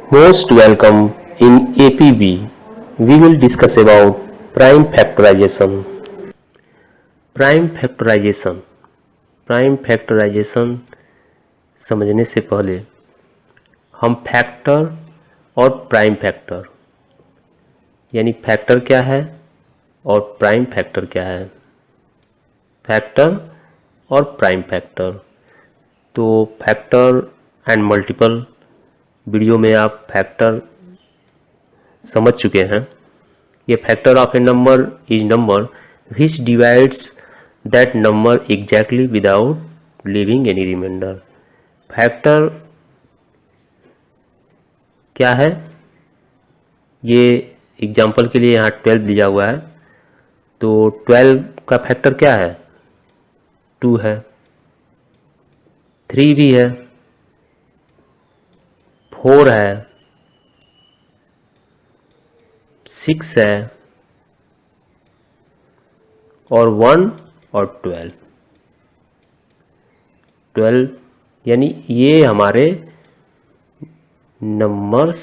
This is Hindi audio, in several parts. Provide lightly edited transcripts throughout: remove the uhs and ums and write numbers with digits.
Most welcome in APB. We will discuss about prime factorization. Prime factorization. Prime factorization समझने से पहले हम फैक्टर और प्राइम फैक्टर यानी फैक्टर क्या है और प्राइम फैक्टर क्या है, फैक्टर और प्राइम फैक्टर। तो फैक्टर एंड मल्टीपल वीडियो में आप फैक्टर समझ चुके हैं। ये factor of a number is number which divides that number exactly without leaving any reminder. Factor क्या है, ये एग्जाम्पल के लिए यहाँ 12 दिया हुआ है। तो 12 का फैक्टर क्या है, 2 है, 3 भी है, 4 है, 6 है और 1 और 12 यानी ये हमारे नंबर्स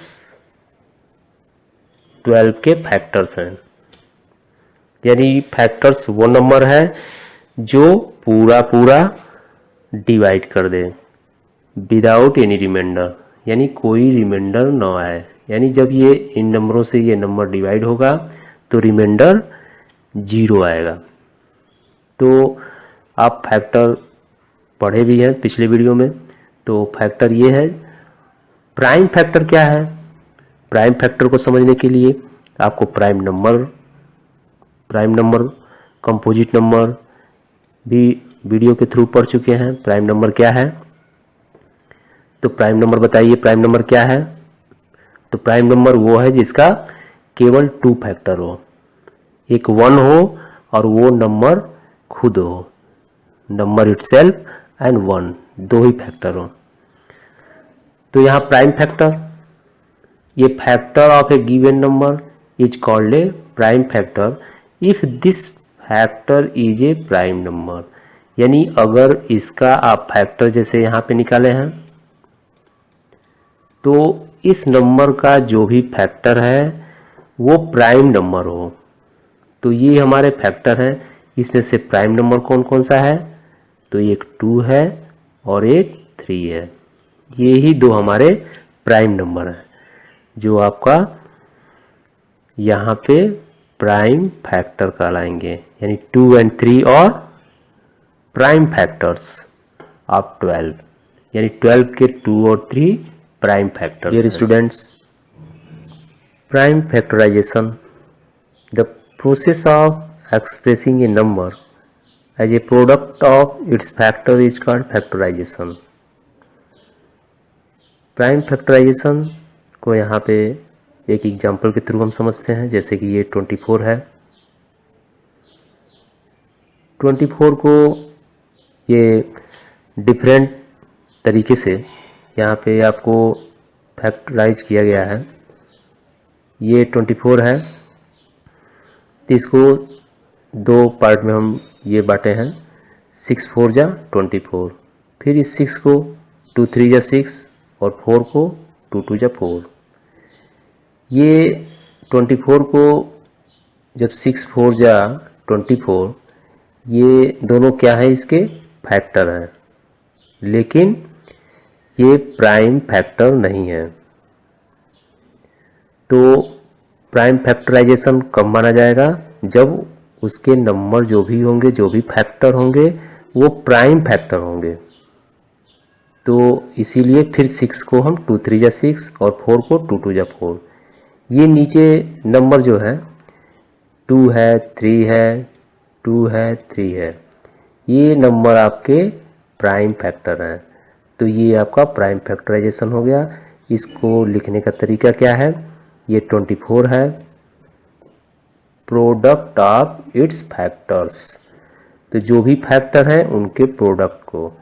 12 के फैक्टर्स हैं। यानी फैक्टर्स वो नंबर है जो पूरा पूरा डिवाइड कर दे विदाउट एनी रिमाइंडर, यानी कोई रिमाइंडर ना आए। यानी जब ये इन नंबरों से ये नंबर डिवाइड होगा तो रिमाइंडर 0 आएगा। तो आप फैक्टर पढ़े भी हैं पिछले वीडियो में। तो फैक्टर ये है। प्राइम फैक्टर क्या है, प्राइम फैक्टर को समझने के लिए आपको प्राइम नंबर कंपोजिट नंबर भी वीडियो के थ्रू पढ़ चुके हैं। प्राइम नंबर क्या है, तो प्राइम नंबर बताइए, प्राइम नंबर क्या है। तो प्राइम नंबर वो है जिसका केवल 2 फैक्टर हो, एक 1 हो और वो नंबर खुद हो, number itself and 1, 2 he factor हो। तो यहाँ प्राइम फैक्टर, ये factor of A given number is called a prime factor if this factor is a prime number. यानी अगर इसका आप फैक्टर जैसे यहाँ पे निकाले हैं तो इस नंबर का जो भी फैक्टर है वो प्राइम नंबर हो। तो ये हमारे फैक्टर हैं। इसमें से प्राइम नंबर कौन कौन सा है, तो एक 2 है और एक 3 है। ये ही 2 हमारे प्राइम नंबर हैं जो आपका यहाँ पे प्राइम फैक्टर कहलाएंगे। यानी 2 and 3 और प्राइम फैक्टर्स ऑफ 12, यानी 12 के 2 और 3 prime factors. Dear students, prime factorization the process of expressing a number as a product of its factor is called factorization. Prime factorization को यहाँ पे एक एग्जांपल के थ्रू हम समझते हैं। जैसे कि ये 24 है, 24 को ये डिफरेंट तरीके से यहाँ पे आपको फैक्टराइज किया गया है। ये 24 है तो इसको 2 पार्ट में हम ये बांटे हैं, 6 4 जा 24। फिर इस 6 को 2 3 जा 6 और 4 को 2 2 जा 4। ये 24 को जब 6 4 जा 24, ये दोनों क्या है, इसके फैक्टर हैं, लेकिन ये प्राइम फैक्टर नहीं है। तो प्राइम फैक्टराइजेशन कब माना जाएगा, जब उसके नंबर जो भी होंगे, जो भी फैक्टर होंगे, वो प्राइम फैक्टर होंगे। तो इसीलिए फिर 6 को हम 2 3 जा 6 और 4 को 2 2 जा 4। ये नीचे नंबर जो है 2 है 3 है 2 है 3 है, ये नंबर आपके प्राइम फैक्टर हैं। तो ये आपका प्राइम फैक्टराइजेशन हो गया। इसको लिखने का तरीका क्या है, ये 24 है, प्रोडक्ट ऑफ इट्स फैक्टर्स। तो जो भी फैक्टर हैं उनके प्रोडक्ट को,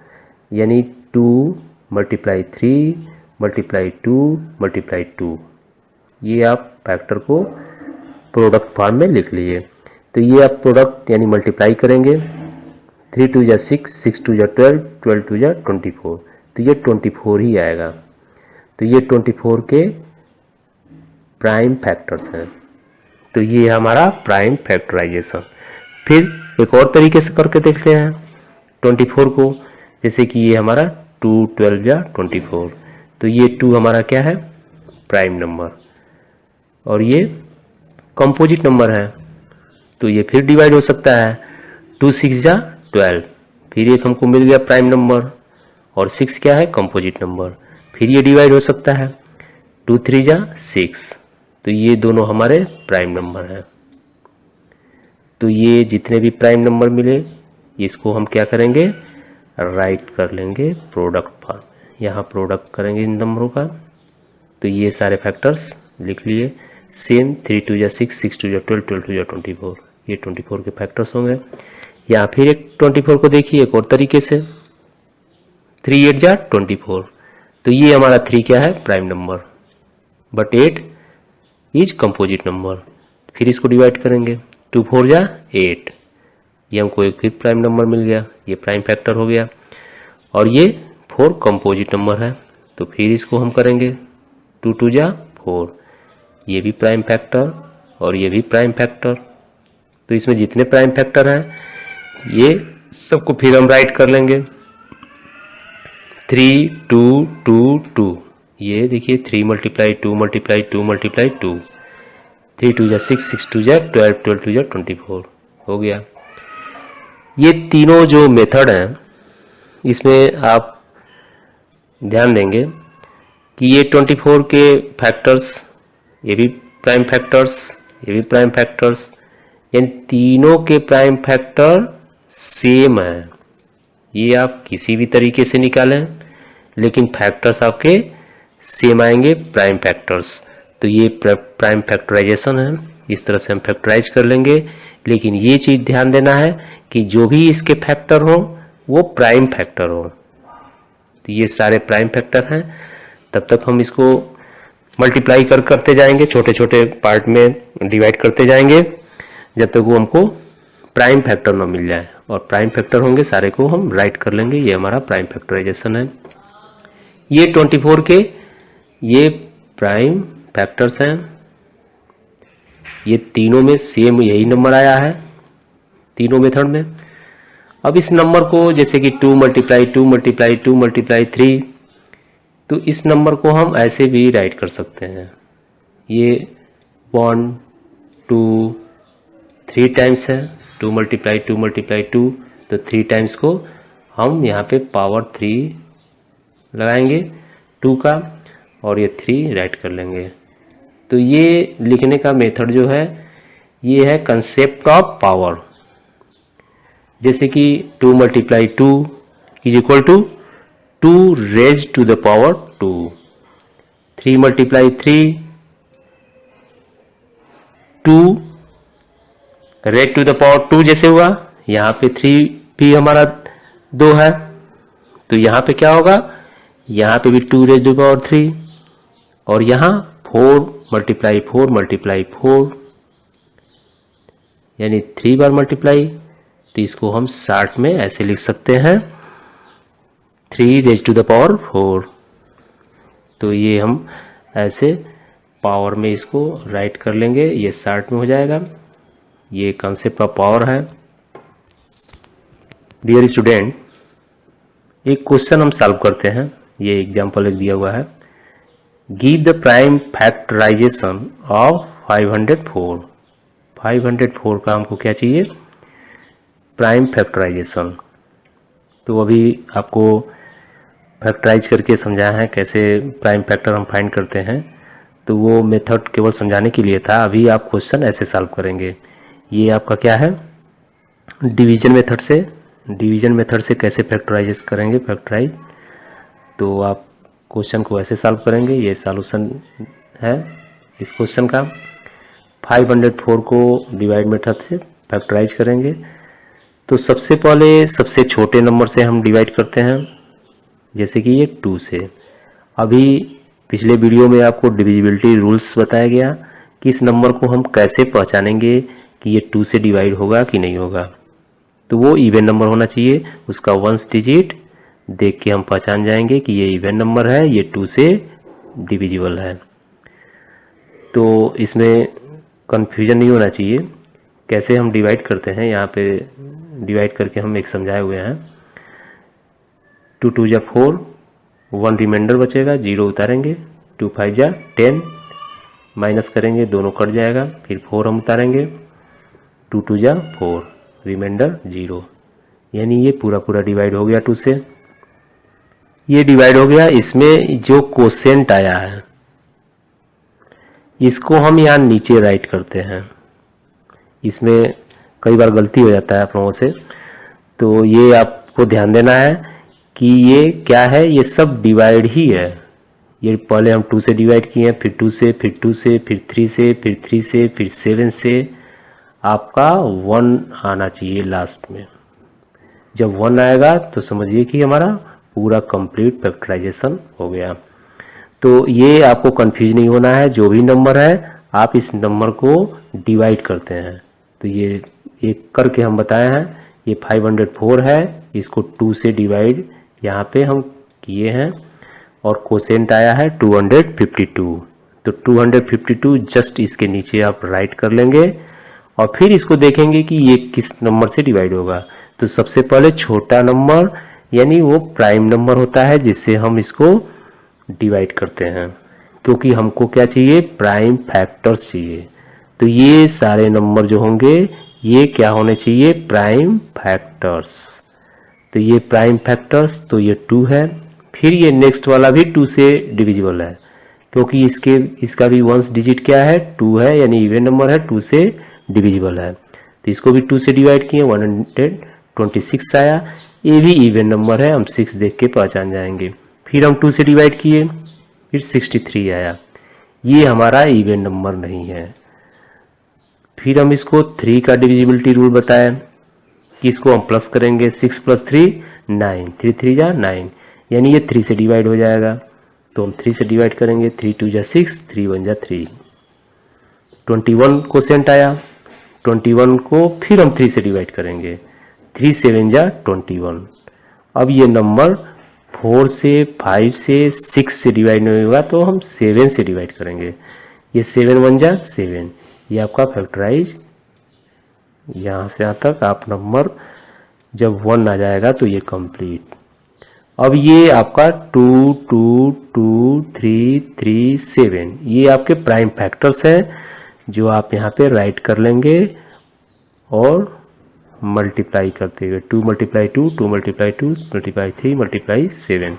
यानी 2 × 3 × 2 × 2, ये आप फैक्टर को प्रोडक्ट फॉर्म में लिख लिए। तो ये आप प्रोडक्ट यानी मल्टीप्लाई करेंगे, 3 2 जा 6, 6 2 जा 12, 12 2 जा 24। तो ये 24 ही आएगा। तो ये 24 के प्राइम फैक्टर्स हैं। तो ये हमारा प्राइम फैक्टराइजेशन। फिर एक और तरीके से करके देखते हैं 24 को, जैसे कि ये हमारा 2 12 या 24, तो ये 2 हमारा क्या है, प्राइम नंबर, और ये कंपोजिट नंबर है, तो ये फिर डिवाइड हो सकता है। 2 6 या 12, फिर एक हमको मिल गया प्राइम नंबर, और 6 क्या है, कंपोजिट नंबर, फिर ये डिवाइड हो सकता है। 2 3 या 6, तो ये दोनों हमारे प्राइम नंबर हैं। तो ये जितने भी प्राइम नंबर मिले इसको हम क्या करेंगे, राइट कर लेंगे प्रोडक्ट फॉर्म। यहाँ प्रोडक्ट करेंगे इन नंबरों का, तो ये सारे फैक्टर्स लिख लिए। सेम 3 2 या 6, 6 2 या 12, 12 2 या 24, ये 24 के फैक्टर्स होंगे। यहाँ फिर एक 24 को देखिए एक और तरीके से, 3 8 या 24, तो ये हमारा 3 क्या है, prime number, but 8 is composite number. फिर इसको डिवाइड करेंगे, 2 4 या 8, ये हमको एक फिर प्राइम नंबर मिल गया, ये प्राइम फैक्टर हो गया, और ये 4 कंपोजिट नंबर है, तो फिर इसको हम करेंगे 2 2 या 4, ये भी प्राइम फैक्टर और ये भी प्राइम फैक्टर। तो इसमें जितने प्राइम फैक्टर हैं ये सबको फिर हम राइट कर लेंगे। 3 2 2 2, ये देखिए 3 × 2 × 2 × 2, 3 2 या 6, 6 2 या 12, 12 2 या 24 हो गया। ये तीनों जो मेथड हैं इसमें आप ध्यान देंगे कि ये 24 के फैक्टर्स, ये भी प्राइम फैक्टर्स, ये भी प्राइम फैक्टर्स, यानी तीनों के प्राइम फैक्टर सेम है। ये आप किसी भी तरीके से निकालें लेकिन फैक्टर्स आपके सेम आएंगे, प्राइम फैक्टर्स। तो ये प्राइम फैक्टराइजेशन है, इस तरह से हम फैक्टराइज कर लेंगे। लेकिन ये चीज़ ध्यान देना है कि जो भी इसके फैक्टर हो वो प्राइम फैक्टर हो। तो ये सारे प्राइम फैक्टर हैं, तब तक हम इसको मल्टीप्लाई करते जाएंगे, छोटे छोटे पार्ट में डिवाइड करते जाएंगे जब तक वो हमको प्राइम फैक्टर ना मिल जाए, और प्राइम फैक्टर होंगे सारे को हम राइट कर लेंगे। ये हमारा प्राइम फैक्टराइजेशन है। ये 24 के ये प्राइम फैक्टर्स हैं, ये तीनों में सेम यही नंबर आया है तीनों मेथड में। अब इस नंबर को जैसे कि 2 × 2 × 2 × 3, तो इस नंबर को हम ऐसे भी राइट कर सकते हैं। ये 1 2 3 टाइम्स है, 2 × 2 × 2, तो 3 टाइम्स को हम यहाँ पे पावर 3 लगाएंगे 2 का, और ये 3 राइट कर लेंगे। तो ये लिखने का मेथड जो है ये है कंसेप्ट ऑफ पावर। जैसे कि 2 × 2 is equal to 2 raise to the power 2, 3 × 3 2 raise to the power 2 जैसे हुआ। यहाँ पे 3 भी हमारा 2 है, तो यहाँ पे क्या होगा, यहाँ पे भी 2 रेज टू द पावर 3, और यहाँ 4 × 4 × 4, यानी 3 बार मल्टीप्लाई। तो इसको हम शॉर्ट में ऐसे लिख सकते हैं 3 रेज टू द पावर 4। तो ये हम ऐसे पावर में इसको राइट कर लेंगे, ये शॉर्ट में हो जाएगा। ये कंसेप्ट ऑफ पावर है। डियर स्टूडेंट, एक क्वेश्चन हम सॉल्व करते हैं। ये एग्जांपल एक दिया हुआ है, give the prime factorization of 504। 504 का हमको क्या चाहिए, प्राइम फैक्टराइजेशन। तो अभी आपको फैक्टराइज करके समझाया है कैसे प्राइम फैक्टर हम फाइंड करते हैं, तो वो मेथड केवल समझाने के लिए था। अभी आप क्वेश्चन ऐसे सॉल्व करेंगे। ये आपका क्या है, डिवीजन मेथड से। डिवीजन मेथड से कैसे फैक्टराइज करेंगे, फैक्टराइज। तो आप क्वेश्चन को ऐसे सॉल्व करेंगे। ये सॉल्यूशन है इस क्वेश्चन का। 504 को डिवाइड मेथड से फैक्टराइज करेंगे। तो सबसे पहले सबसे छोटे नंबर से हम डिवाइड करते हैं, जैसे कि ये 2 से। अभी पिछले वीडियो में आपको डिविजिबिलिटी रूल्स बताया गया कि इस नंबर को हम कैसे पहचानेंगे कि ये 2 से डिवाइड होगा कि नहीं होगा। तो वो इवन नंबर होना चाहिए, उसका 1 डिजिट देख के हम पहचान जाएंगे कि ये इवन नंबर है, ये 2 से डिविजिबल है। तो इसमें कन्फ्यूजन नहीं होना चाहिए। कैसे हम डिवाइड करते हैं, यहाँ पे डिवाइड करके हम एक समझाए हुए हैं। 2 2 जा 4, 1 रिमाइंडर बचेगा, 0 उतारेंगे, 2 5 जा 10, माइनस करेंगे, दोनों कट जाएगा, फिर 4 हम उतारेंगे, 2 2 जा 4, रिमाइंडर 0। यानी ये पूरा पूरा डिवाइड हो गया 2 से। ये डिवाइड हो गया। इसमें जो कोसेंट आया है इसको हम यहाँ नीचे राइट करते हैं। इसमें कई बार गलती हो जाता है आप लोगों से, तो ये आपको ध्यान देना है कि ये क्या है, ये सब डिवाइड ही है। ये पहले हम 2 से डिवाइड किए हैं, फिर 2 से, फिर 2 से, फिर 3 से, फिर 3 से, फिर 7 से, आपका 1 आना चाहिए लास्ट में। जब 1 आएगा तो समझिए कि हमारा पूरा कंप्लीट फैक्टराइजेशन हो गया। तो ये आपको कंफ्यूज नहीं होना है, जो भी नंबर है आप इस नंबर को डिवाइड करते हैं। तो ये एक करके हम बताए हैं। ये 504 है, इसको 2 से डिवाइड यहाँ पे हम किए हैं और कोसेंट आया है 252। तो 252 जस्ट इसके नीचे आप राइट कर लेंगे और फिर इसको देखेंगे कि ये किस नंबर से डिवाइड होगा। तो सबसे पहले छोटा नंबर यानी वो प्राइम नंबर होता है जिससे हम इसको डिवाइड करते हैं, क्योंकि हमको क्या चाहिए, प्राइम फैक्टर्स चाहिए। तो ये सारे नंबर जो होंगे ये क्या होने चाहिए, प्राइम फैक्टर्स। तो ये प्राइम फैक्टर्स, तो ये 2 है। फिर ये नेक्स्ट वाला भी 2 से डिविजिबल है, क्योंकि इसका भी वंस डिजिट क्या है, 2 है, यानी इवन नंबर है, 2 से डिविजिबल है। तो इसको भी 2 से डिवाइड किए, 126 आया। ये भी इवन नंबर है, हम 6 देख के पहचान जाएंगे। फिर हम 2 से डिवाइड किए, फिर 63 आया। ये हमारा इवन नंबर नहीं है। फिर हम इसको 3 का डिविजिबिलिटी रूल बताया कि इसको हम प्लस करेंगे, 6 + 3 9, 3 3 जा 9, यानी ये 3 से डिवाइड हो जाएगा। तो हम 3 से डिवाइड करेंगे, 3 2 जा 6, 3 1 जा 3। 21 कोसेंट आया, 21 को फिर हम 3 से डिवाइड करेंगे, 3 7 जा 21। अब ये नंबर 4 से, 5 से, 6 से डिवाइड नहीं होगा तो हम 7 से डिवाइड करेंगे। ये 7 1 जा 7, ये आपका फैक्टराइज यहाँ से यहाँ तक आप नंबर जब 1 आ जाएगा तो ये कंप्लीट। अब ये आपका 2 2 2 3 3 7 ये आपके प्राइम फैक्टर्स हैं जो आप यहाँ पे राइट कर लेंगे और मल्टीप्लाई करते हुए 2 × 2 2 × 2 × 3 × 7।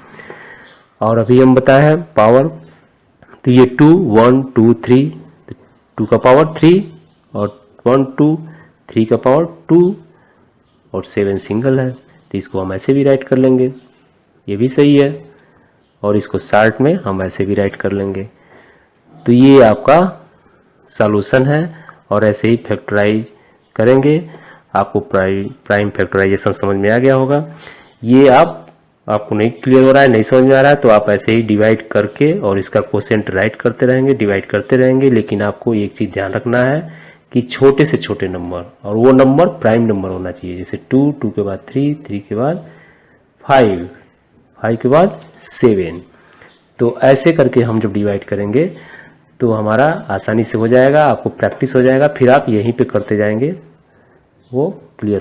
और अभी हम बताए हैं पावर, तो ये 2 1 2 3, 2 का पावर 3 और 1 2 3 का पावर 2 और 7 सिंगल है, तो इसको हम ऐसे भी राइट कर लेंगे, ये भी सही है। और इसको शार्ट में हम ऐसे भी राइट कर लेंगे। तो ये आपका सॉल्यूशन है और ऐसे ही फैक्टराइज करेंगे। आपको प्राइम फैक्टराइजेशन समझ में आ गया होगा। ये आपको नहीं क्लियर हो रहा है, नहीं समझ में आ रहा है, तो आप ऐसे ही डिवाइड करके और इसका कोसेंट राइट करते रहेंगे, डिवाइड करते रहेंगे। लेकिन आपको एक चीज़ ध्यान रखना है कि छोटे से छोटे नंबर, और वो नंबर प्राइम नंबर होना चाहिए। जैसे 2 2 के बाद 3 3 के बाद 5 5 के बाद 7। तो ऐसे करके हम जब डिवाइड करेंगे तो हमारा आसानी से हो जाएगा, आपको प्रैक्टिस हो जाएगा, फिर आप यहीं पे करते जाएंगे, वो क्लियर हो